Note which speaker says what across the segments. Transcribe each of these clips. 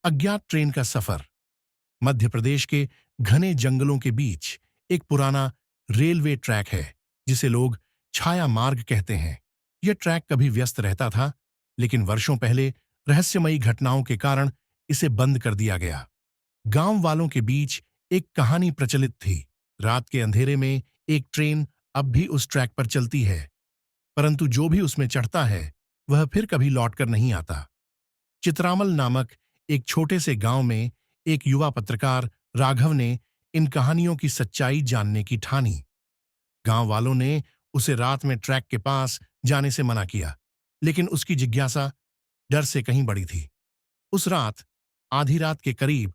Speaker 1: अज्ञात ट्रेन का सफर। मध्य प्रदेश के घने जंगलों के बीच एक पुराना रेलवे ट्रैक है जिसे लोग छाया मार्ग कहते हैं। यह ट्रैक कभी व्यस्त रहता था, लेकिन वर्षों पहले रहस्यमयी घटनाओं के कारण इसे बंद कर दिया गया। गांव वालों के बीच एक कहानी प्रचलित थी। रात के अंधेरे में एक ट्रेन अब भी उस ट्रैक पर चलती है, परंतु जो भी उसमें चढ़ता है वह फिर कभी लौटकर नहीं आता। चित्रामल नामक एक छोटे से गांव में एक युवा पत्रकार राघव ने इन कहानियों की सच्चाई जानने की ठानी। गांव वालों ने उसे रात में ट्रैक के पास जाने से मना किया, लेकिन उसकी जिज्ञासा डर से कहीं बड़ी थी। उस रात आधी रात के करीब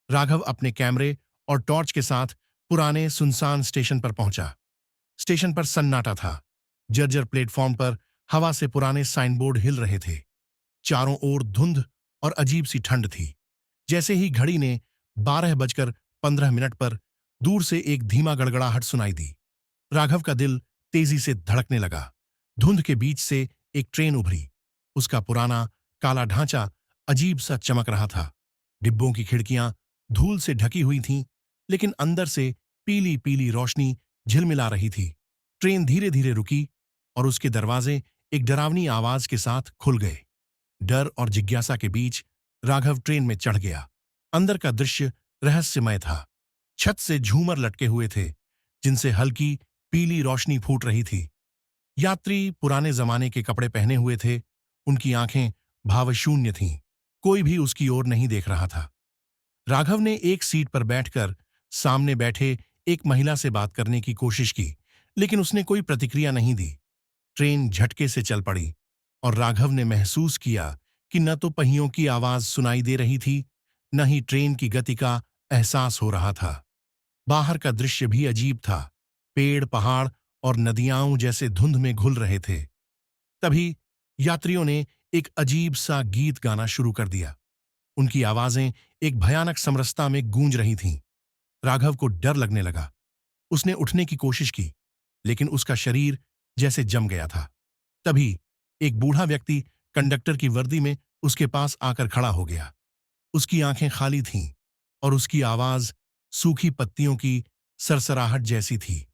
Speaker 1: राघव अपने कैमरे और टॉर्च के साथ पुराने सुनसान स्टेशन पर पहुंचा। स्टेशन पर सन्नाटा था। जर्जर प्लेटफॉर्म पर हवा से पुराने साइन बोर्ड हिल रहे थे। चारों ओर धुंध और अजीब सी ठंड थी। जैसे ही घड़ी ने 12:15 पर दूर से एक धीमा गड़गड़ाहट सुनाई दी, राघव का दिल तेजी से धड़कने लगा। धुंध के बीच से एक ट्रेन उभरी। उसका पुराना काला ढांचा अजीब सा चमक रहा था। डिब्बों की खिड़कियां धूल से ढकी हुई थीं, लेकिन अंदर से पीली पीली रोशनी झिलमिला रही थी। ट्रेन धीरे धीरे रुकी और उसके दरवाजे एक डरावनी आवाज के साथ खुल गए। डर और जिज्ञासा के बीच राघव ट्रेन में चढ़ गया। अंदर का दृश्य रहस्यमय था। छत से झूमर लटके हुए थे, जिनसे हल्की पीली रोशनी फूट रही थी। यात्री पुराने जमाने के कपड़े पहने हुए थे। उनकी आंखें भावशून्य थीं। कोई भी उसकी ओर नहीं देख रहा था। राघव ने एक सीट पर बैठकर सामने बैठे एक महिला से बात करने की कोशिश की, लेकिन उसने कोई प्रतिक्रिया नहीं दी। ट्रेन झटके से चल पड़ी और राघव ने महसूस किया कि न तो पहियों की आवाज सुनाई दे रही थी, न ही ट्रेन की गति का एहसास हो रहा था। बाहर का दृश्य भी अजीब था। पेड़, पहाड़ और नदियां जैसे धुंध में घुल रहे थे। तभी यात्रियों ने एक अजीब सा गीत गाना शुरू कर दिया। उनकी आवाजें एक भयानक समरसता में गूंज रही थीं। राघव को डर लगने लगा। उसने उठने की कोशिश की, लेकिन उसका शरीर जैसे जम गया था। तभी एक बूढ़ा व्यक्ति कंडक्टर की वर्दी में उसके पास आकर खड़ा हो गया। उसकी आंखें खाली थीं और उसकी आवाज सूखी पत्तियों की सरसराहट जैसी थी।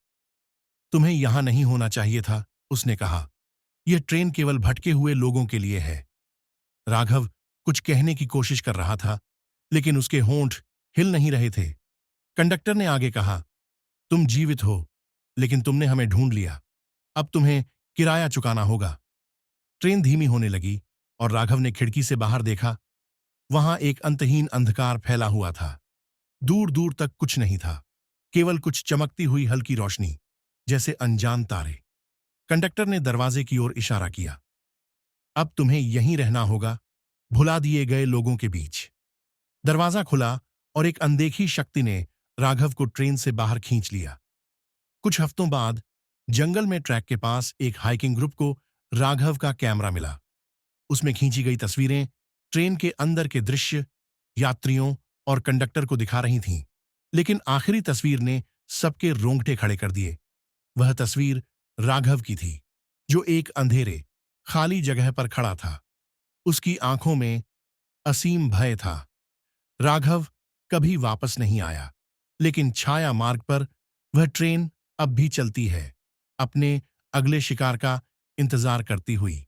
Speaker 1: तुम्हें यहां नहीं होना चाहिए था, उसने कहा। यह ट्रेन केवल भटके हुए लोगों के लिए है। राघव कुछ कहने की कोशिश कर रहा था, लेकिन उसके होंठ हिल नहीं रहे थे। कंडक्टर ने आगे कहा, तुम जीवित हो, लेकिन तुमने हमें ढूंढ लिया। अब तुम्हें किराया चुकाना होगा। ट्रेन धीमी होने लगी और राघव ने खिड़की से बाहर देखा। वहां एक अंतहीन अंधकार फैला हुआ था। दूर दूर तक कुछ नहीं था, केवल कुछ चमकती हुई हल्की रोशनी, जैसे अनजान तारे। कंडक्टर ने दरवाजे की ओर इशारा किया। अब तुम्हें यहीं रहना होगा, भुला दिए गए लोगों के बीच। दरवाजा खुला और एक अनदेखी शक्ति ने राघव को ट्रेन से बाहर खींच लिया। कुछ हफ्तों बाद जंगल में ट्रैक के पास एक हाइकिंग ग्रुप को राघव का कैमरा मिला। उसमें खींची गई तस्वीरें ट्रेन के अंदर के दृश्य, यात्रियों और कंडक्टर को दिखा रही थीं। लेकिन आखिरी तस्वीर ने सबके रोंगटे खड़े कर दिए। वह तस्वीर राघव की थी, जो एक अंधेरे, खाली जगह पर खड़ा था। उसकी आंखों में असीम भय था। राघव कभी वापस नहीं आया, लेकिन छाया मार्ग पर वह ट्रेन अब भी चलती है, अपने अगले शिकार का इंतजार करती हुई।